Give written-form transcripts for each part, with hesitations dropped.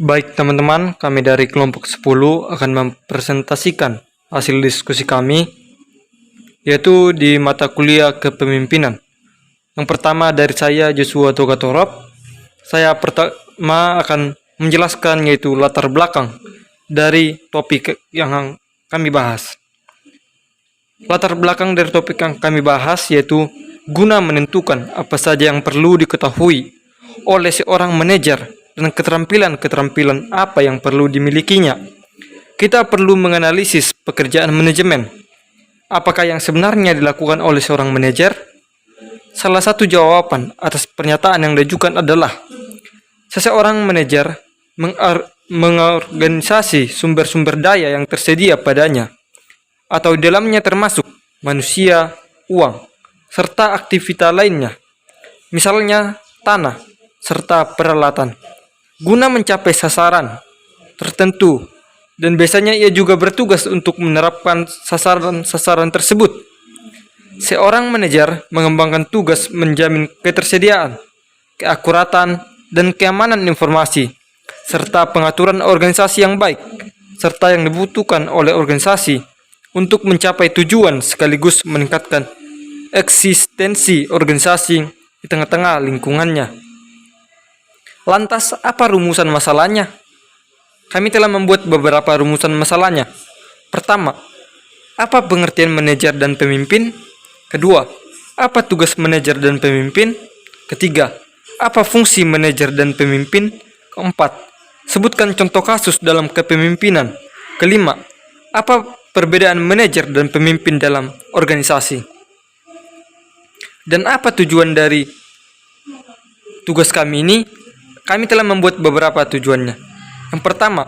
Baik teman-teman, kami dari kelompok 10 akan mempresentasikan hasil diskusi kami, yaitu di mata kuliah kepemimpinan. Yang pertama dari saya, Joshua Togatorop. Saya pertama akan menjelaskan yaitu latar belakang dari topik yang kami bahas. Latar belakang dari topik yang kami bahas yaitu guna menentukan apa saja yang perlu diketahui oleh seorang manajer dan keterampilan-keterampilan apa yang perlu dimilikinya. Kita perlu menganalisis pekerjaan manajemen. Apakah yang sebenarnya dilakukan oleh seorang manajer? Salah satu jawaban atas pernyataan yang diajukan adalah seseorang manajer mengorganisasi sumber-sumber daya yang tersedia padanya atau di dalamnya termasuk manusia, uang, serta aktivitas lainnya, misalnya tanah, serta peralatan, guna mencapai sasaran tertentu, dan biasanya ia juga bertugas untuk menerapkan sasaran-sasaran tersebut. Seorang manajer mengembangkan tugas menjamin ketersediaan, keakuratan, dan keamanan informasi, serta pengaturan organisasi yang baik, serta yang dibutuhkan oleh organisasi untuk mencapai tujuan sekaligus meningkatkan eksistensi organisasi di tengah-tengah lingkungannya. Lantas, apa rumusan masalahnya? Kami telah membuat beberapa rumusan masalahnya. Pertama, apa pengertian manajer dan pemimpin? Kedua, apa tugas manajer dan pemimpin? Ketiga, apa fungsi manajer dan pemimpin? Keempat, sebutkan contoh kasus dalam kepemimpinan. Kelima, apa perbedaan manajer dan pemimpin dalam organisasi? Dan apa tujuan dari tugas kami ini? Kami telah membuat beberapa tujuannya. Yang pertama,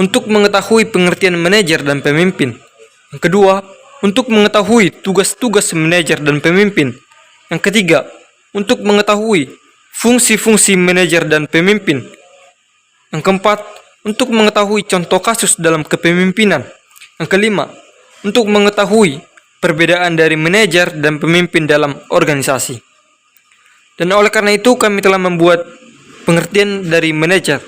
untuk mengetahui pengertian manajer dan pemimpin. Yang kedua, untuk mengetahui tugas-tugas manajer dan pemimpin. Yang ketiga, untuk mengetahui fungsi-fungsi manajer dan pemimpin. Yang keempat, untuk mengetahui contoh kasus dalam kepemimpinan. Yang kelima, untuk mengetahui perbedaan dari manajer dan pemimpin dalam organisasi. Dan oleh karena itu kami telah membuat pengertian dari manajer.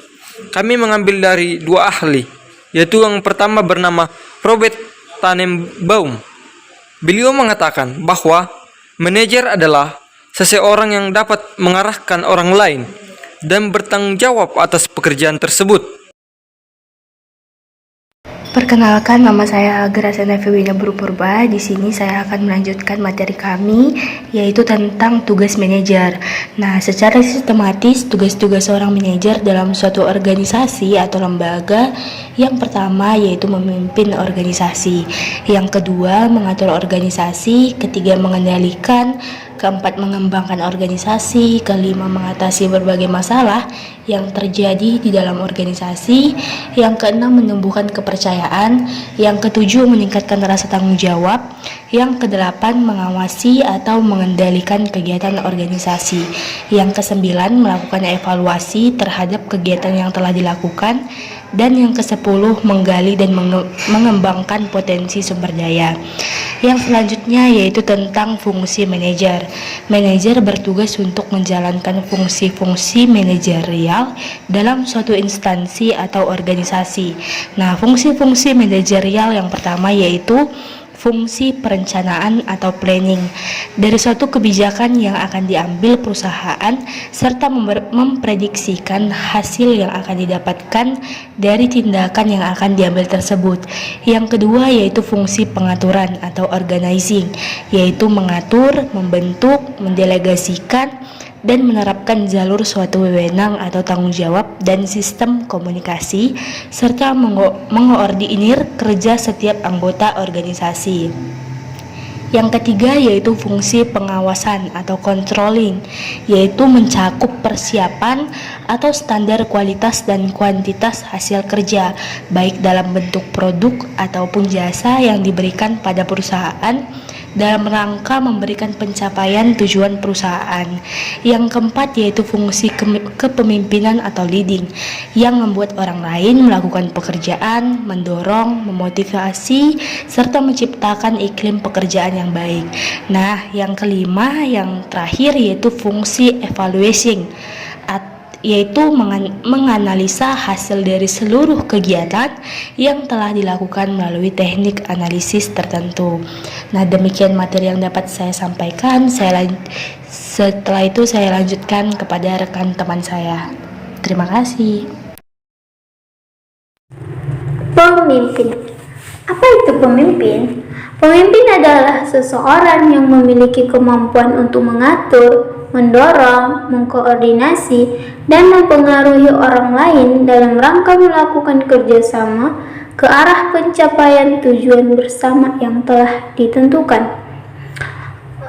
Kami mengambil dari dua ahli, yaitu yang pertama bernama Robert Tannenbaum. Beliau mengatakan bahwa manajer adalah seseorang yang dapat mengarahkan orang lain dan bertanggung jawab atas pekerjaan tersebut. Perkenalkan, nama saya Gracena Fewina Purba. Di sini saya akan melanjutkan materi kami, yaitu tentang tugas manajer. Nah, secara sistematis, tugas-tugas seorang manajer dalam suatu organisasi atau lembaga, yang pertama yaitu memimpin organisasi, yang kedua mengatur organisasi, ketiga mengendalikan, keempat mengembangkan organisasi, kelima mengatasi berbagai masalah yang terjadi di dalam organisasi, yang keenam menumbuhkan kepercayaan, yang ketujuh meningkatkan rasa tanggung jawab, yang kedelapan mengawasi atau mengendalikan kegiatan organisasi, yang kesembilan melakukan evaluasi terhadap kegiatan yang telah dilakukan, dan yang kesepuluh menggali dan mengembangkan potensi sumber daya. Yang selanjutnya yaitu tentang fungsi manajer. Manajer bertugas untuk menjalankan fungsi-fungsi manajerial dalam suatu instansi atau organisasi. Nah, fungsi-fungsi manajerial yang pertama yaitu fungsi perencanaan atau planning dari suatu kebijakan yang akan diambil perusahaan serta memprediksikan hasil yang akan didapatkan dari tindakan yang akan diambil tersebut. Yang kedua yaitu fungsi pengaturan atau organizing, yaitu mengatur, membentuk, mendelegasikan, dan menerapkan jalur suatu wewenang atau tanggung jawab dan sistem komunikasi, serta mengoordinir kerja setiap anggota organisasi. Yang ketiga yaitu fungsi pengawasan atau controlling, yaitu mencakup persiapan atau standar kualitas dan kuantitas hasil kerja, baik dalam bentuk produk ataupun jasa yang diberikan pada perusahaan dalam rangka memberikan pencapaian tujuan perusahaan. Yang keempat yaitu fungsi kepemimpinan atau leading, yang membuat orang lain melakukan pekerjaan, mendorong, memotivasi, serta menciptakan iklim pekerjaan yang baik. Nah, yang kelima, yang terakhir yaitu fungsi evaluation yaitu menganalisa hasil dari seluruh kegiatan yang telah dilakukan melalui teknik analisis tertentu. Nah, demikian materi yang dapat saya sampaikan. Setelah itu saya lanjutkan kepada rekan teman saya. Terima kasih. Pemimpin. Apa itu pemimpin? Pemimpin adalah seseorang yang memiliki kemampuan untuk mengatur, mendorong, mengkoordinasi, dan mempengaruhi orang lain dalam rangka melakukan kerjasama ke arah pencapaian tujuan bersama yang telah ditentukan.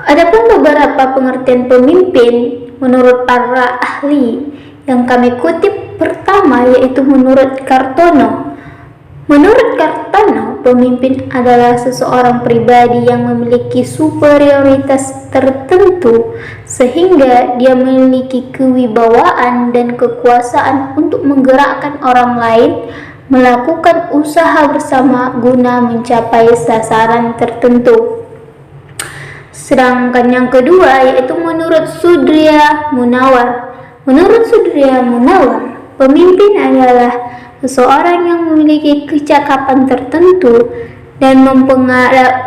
Adapun beberapa pengertian pemimpin menurut para ahli yang kami kutip, pertama yaitu menurut Kartono. Menurut Kartono, pemimpin adalah seseorang pribadi yang memiliki superioritas tertentu sehingga dia memiliki kewibawaan dan kekuasaan untuk menggerakkan orang lain melakukan usaha bersama guna mencapai sasaran tertentu. Sedangkan yang kedua yaitu menurut Sudhir Munawar. Menurut Sudhir Munawar, pemimpin adalah seseorang yang memiliki kecakapan tertentu dan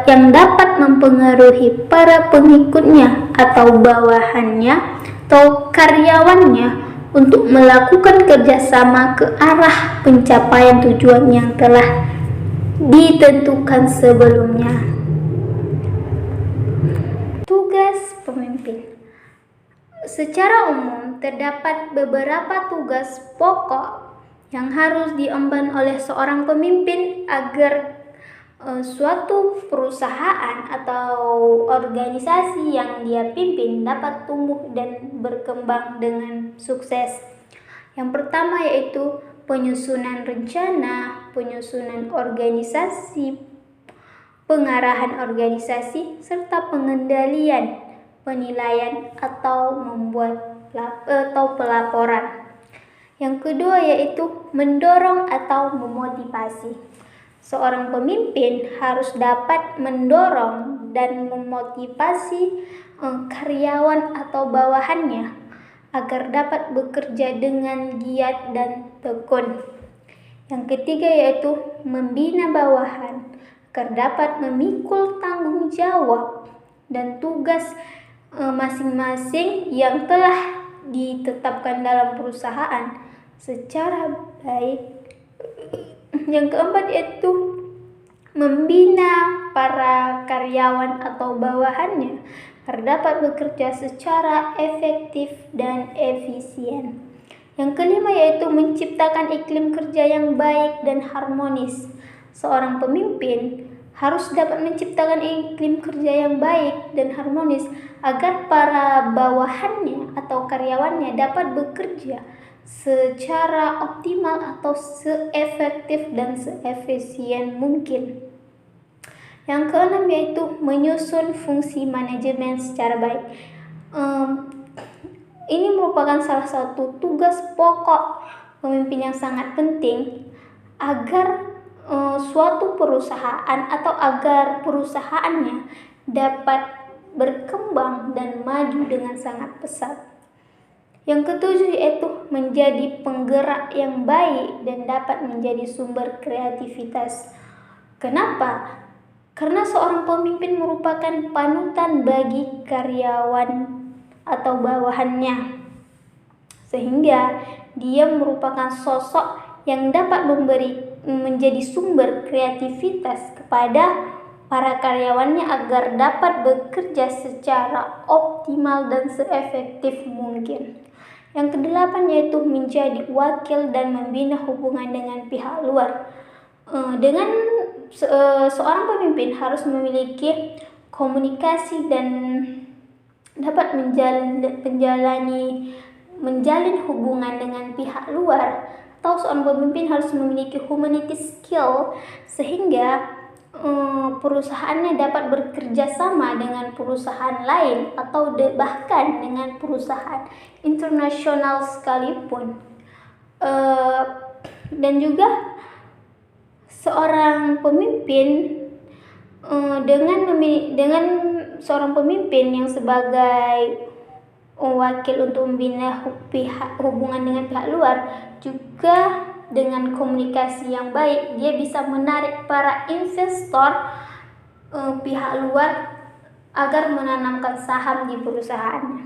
yang dapat mempengaruhi para pengikutnya atau bawahannya atau karyawannya untuk melakukan kerjasama ke arah pencapaian tujuan yang telah ditentukan sebelumnya. Tugas pemimpin. Secara umum, terdapat beberapa tugas pokok yang harus diemban oleh seorang pemimpin agar suatu perusahaan atau organisasi yang dia pimpin dapat tumbuh dan berkembang dengan sukses. Yang pertama yaitu penyusunan rencana, penyusunan organisasi, pengarahan organisasi, serta pengendalian, penilaian atau membuat pelaporan. Yang kedua yaitu mendorong atau memotivasi. Seorang pemimpin harus dapat mendorong dan memotivasi karyawan atau bawahannya agar dapat bekerja dengan giat dan tekun. Yang ketiga yaitu membina bawahan agar dapat memikul tanggung jawab dan tugas masing-masing yang telah ditetapkan dalam perusahaan secara baik. Yang keempat yaitu membina para karyawan atau bawahannya agar dapat bekerja secara efektif dan efisien. Yang kelima yaitu menciptakan iklim kerja yang baik dan harmonis. Seorang pemimpin harus dapat menciptakan iklim kerja yang baik dan harmonis agar para bawahannya atau karyawannya dapat bekerja secara optimal atau seefektif dan seefisien mungkin. Yang keenam yaitu menyusun fungsi manajemen secara baik. Ini merupakan salah satu tugas pokok pemimpin yang sangat penting agar suatu perusahaan atau agar perusahaannya dapat berkembang dan maju dengan sangat pesat. Yang ketujuh yaitu menjadi penggerak yang baik dan dapat menjadi sumber kreativitas. Kenapa? Karena seorang pemimpin merupakan panutan bagi karyawan atau bawahannya, sehingga dia merupakan sosok yang dapat menjadi sumber kreativitas kepada para karyawannya agar dapat bekerja secara optimal dan seefektif mungkin. Yang kedelapan yaitu menjadi wakil dan membina hubungan dengan pihak luar. Seorang pemimpin harus memiliki komunikasi dan dapat menjalin hubungan dengan pihak luar. Atau seorang pemimpin harus memiliki humanity skill sehingga perusahaannya dapat bekerja sama dengan perusahaan lain atau bahkan dengan perusahaan internasional sekalipun. Dan juga seorang pemimpin dengan seorang pemimpin yang sebagai wakil untuk membina hubungan dengan pihak luar, juga dengan komunikasi yang baik dia bisa menarik para investor pihak luar agar menanamkan saham di perusahaannya.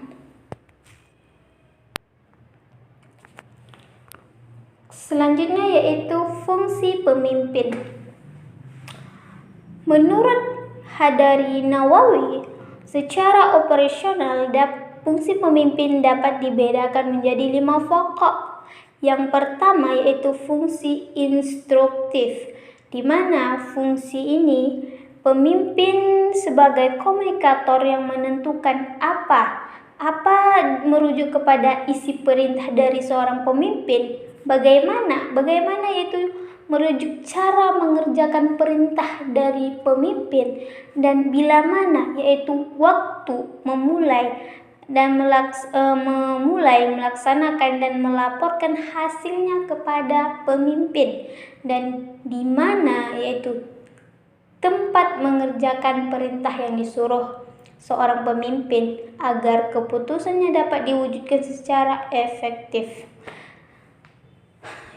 Selanjutnya yaitu fungsi pemimpin. Menurut Hadari Nawawi, secara operasional fungsi pemimpin dapat dibedakan menjadi 5 pokok. Yang pertama yaitu fungsi instruktif, di mana fungsi ini pemimpin sebagai komunikator yang menentukan apa merujuk kepada isi perintah dari seorang pemimpin, bagaimana yaitu merujuk cara mengerjakan perintah dari pemimpin, dan bila mana yaitu waktu memulai melaksanakan dan melaporkan hasilnya kepada pemimpin, dan di mana yaitu tempat mengerjakan perintah yang disuruh seorang pemimpin agar keputusannya dapat diwujudkan secara efektif.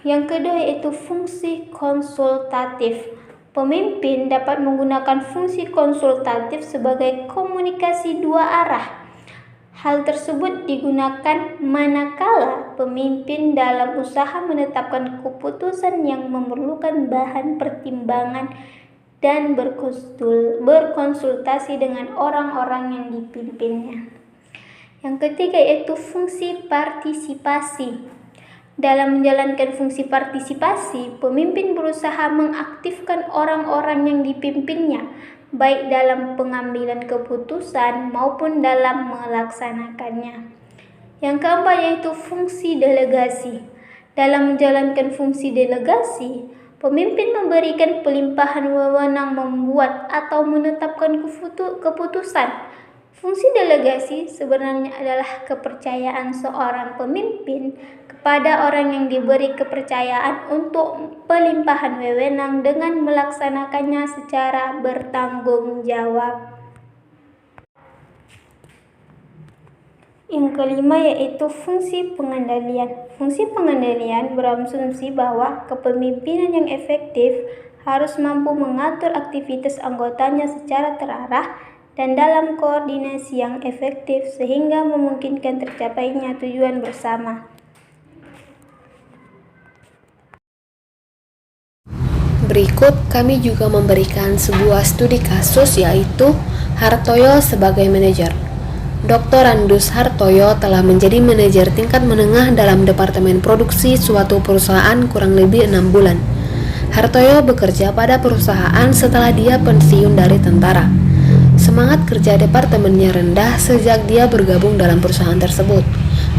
Yang kedua yaitu fungsi konsultatif. Pemimpin dapat menggunakan fungsi konsultatif sebagai komunikasi dua arah. Hal tersebut digunakan manakala pemimpin dalam usaha menetapkan keputusan yang memerlukan bahan pertimbangan dan berkonsultasi dengan orang-orang yang dipimpinnya. Yang ketiga yaitu fungsi partisipasi. Dalam menjalankan fungsi partisipasi, pemimpin berusaha mengaktifkan orang-orang yang dipimpinnya, baik dalam pengambilan keputusan maupun dalam melaksanakannya. Yang keempat yaitu fungsi delegasi. Dalam menjalankan fungsi delegasi, pemimpin memberikan pelimpahan wewenang membuat atau menetapkan keputusan. Fungsi delegasi sebenarnya adalah kepercayaan seorang pemimpin kepada orang yang diberi kepercayaan untuk pelimpahan wewenang dengan melaksanakannya secara bertanggung jawab. Yang kelima yaitu fungsi pengendalian. Fungsi pengendalian berasumsi bahwa kepemimpinan yang efektif harus mampu mengatur aktivitas anggotanya secara terarah dan dalam koordinasi yang efektif sehingga memungkinkan tercapainya tujuan bersama. Berikut kami juga memberikan sebuah studi kasus yaitu Hartoyo sebagai manajer. Dr. Andus Hartoyo telah menjadi manajer tingkat menengah dalam departemen produksi suatu perusahaan kurang lebih 6 bulan. Hartoyo bekerja pada perusahaan setelah dia pensiun dari tentara. Semangat kerja departemennya rendah sejak dia bergabung dalam perusahaan tersebut.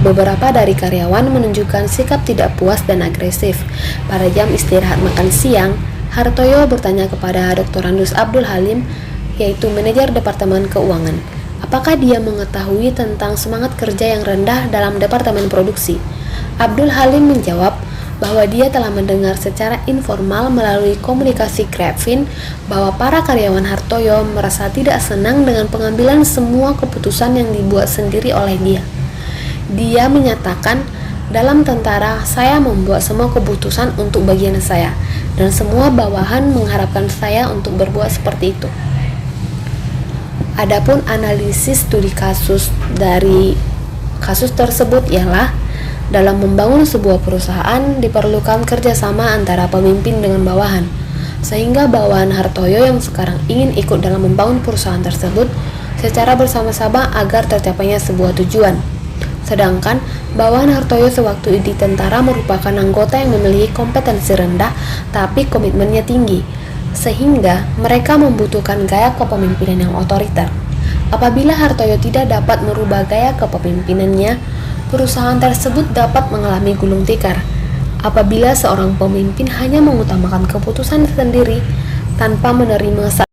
Beberapa dari karyawan menunjukkan sikap tidak puas dan agresif. Pada jam istirahat makan siang, Hartoyo bertanya kepada Dr. Andus Abdul Halim, yaitu manajer departemen keuangan, apakah dia mengetahui tentang semangat kerja yang rendah dalam departemen produksi. Abdul Halim menjawab bahwa dia telah mendengar secara informal melalui komunikasi Krevin bahwa para karyawan Hartoyo merasa tidak senang dengan pengambilan semua keputusan yang dibuat sendiri oleh dia. Dia menyatakan, dalam tentara saya membuat semua keputusan untuk bagian saya dan semua bawahan mengharapkan saya untuk berbuat seperti itu. Adapun analisis studi kasus dari kasus tersebut ialah dalam membangun sebuah perusahaan diperlukan kerjasama antara pemimpin dengan bawahan, sehingga bawahan Hartoyo yang sekarang ingin ikut dalam membangun perusahaan tersebut secara bersama-sama agar tercapainya sebuah tujuan. Sedangkan bawahan Hartoyo sewaktu di tentara merupakan anggota yang memiliki kompetensi rendah tapi komitmennya tinggi, sehingga mereka membutuhkan gaya kepemimpinan yang otoriter. Apabila Hartoyo tidak dapat merubah gaya kepemimpinannya, perusahaan tersebut dapat mengalami gulung tikar. Apabila seorang pemimpin hanya mengutamakan keputusan sendiri tanpa menerima